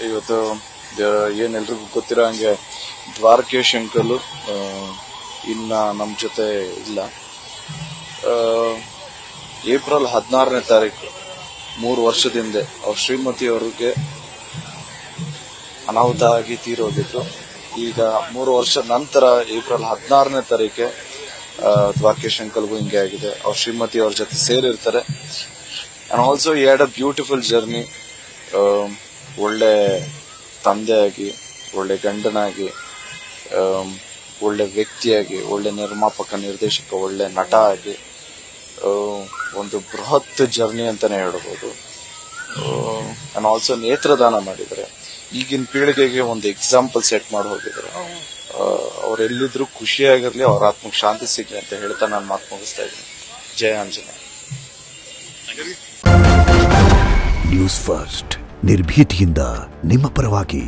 ಇವತ್ತು ಏನೆಲ್ರಿಗೂ ಗೊತ್ತಿರೋ ಹಂಗೆ ದ್ವಾರಕೇಶ್ ಅಂಕಲು ಇನ್ನ ನಮ್ಮ ಜೊತೆ ಇಲ್ಲ. ಏಪ್ರಿಲ್ 16ನೇ ತಾರೀಕು 3 ವರ್ಷದ ಹಿಂದೆ ಅವ್ರ ಶ್ರೀಮತಿ ಅವ್ರಿಗೆ ಅನಾಹುತ ಆಗಿ ತೀರೋಗಿದ್ರು. ಈಗ 3 ವರ್ಷದ ನಂತರ ಏಪ್ರಿಲ್ 16ನೇ ತಾರೀಕೆ ದ್ವಾರಕೇಶ್ ಅಂಕಲ್ಗೂ ಹಿಂಗೆ ಆಗಿದೆ. ಅವ್ರ ಶ್ರೀಮತಿ ಅವ್ರ ಜೊತೆ ಸೇರಿರ್ತಾರೆ. And also he had a beautiful journey. ಒಳ್ಳೆ ತಂದೆಯಾಗಿ, ಒಳ್ಳೆ ಗಂಡನಾಗಿ, ಒಳ್ಳೆ ವ್ಯಕ್ತಿಯಾಗಿ, ಒಳ್ಳೆ ನಿರ್ಮಾಪಕ, ನಿರ್ದೇಶಕ, ಒಳ್ಳೆ ನಟ ಆಗಿ ಒಂದು ಬೃಹತ್ ಜರ್ನಿ ಅಂತಾನೆ ಹೇಳ್ಬೋದು. ಅಂಡ್ ಆಲ್ಸೋ ನೇತ್ರದಾನ ಮಾಡಿದ್ದಾರೆ. ಈಗಿನ ಪೀಳಿಗೆಗೆ ಒಂದು ಎಕ್ಸಾಂಪಲ್ ಸೆಟ್ ಮಾಡಿ ಹೋಗಿದ್ದಾರೆ. ಅವರೆಲ್ಲಿದ್ರು ಖುಷಿಯಾಗಿರ್ಲಿ, ಅವ್ರ ಆತ್ಮಕ್ಕೆ ಶಾಂತಿ ಸಿಗ್ಲಿ ಅಂತ ಹೇಳ್ತಾ ನಾನು ಮಾತು ಮುಗಿಸ್ತಾ ಇದ್ದೀನಿ. ಜಯ ಆಂಜನೇಯ. ನ್ಯೂಸ್ ಫಸ್ಟ್, ನಿರ್ಭೀತಿಯಿಂದ ನಿಮ್ಮ ಪರವಾಗಿ.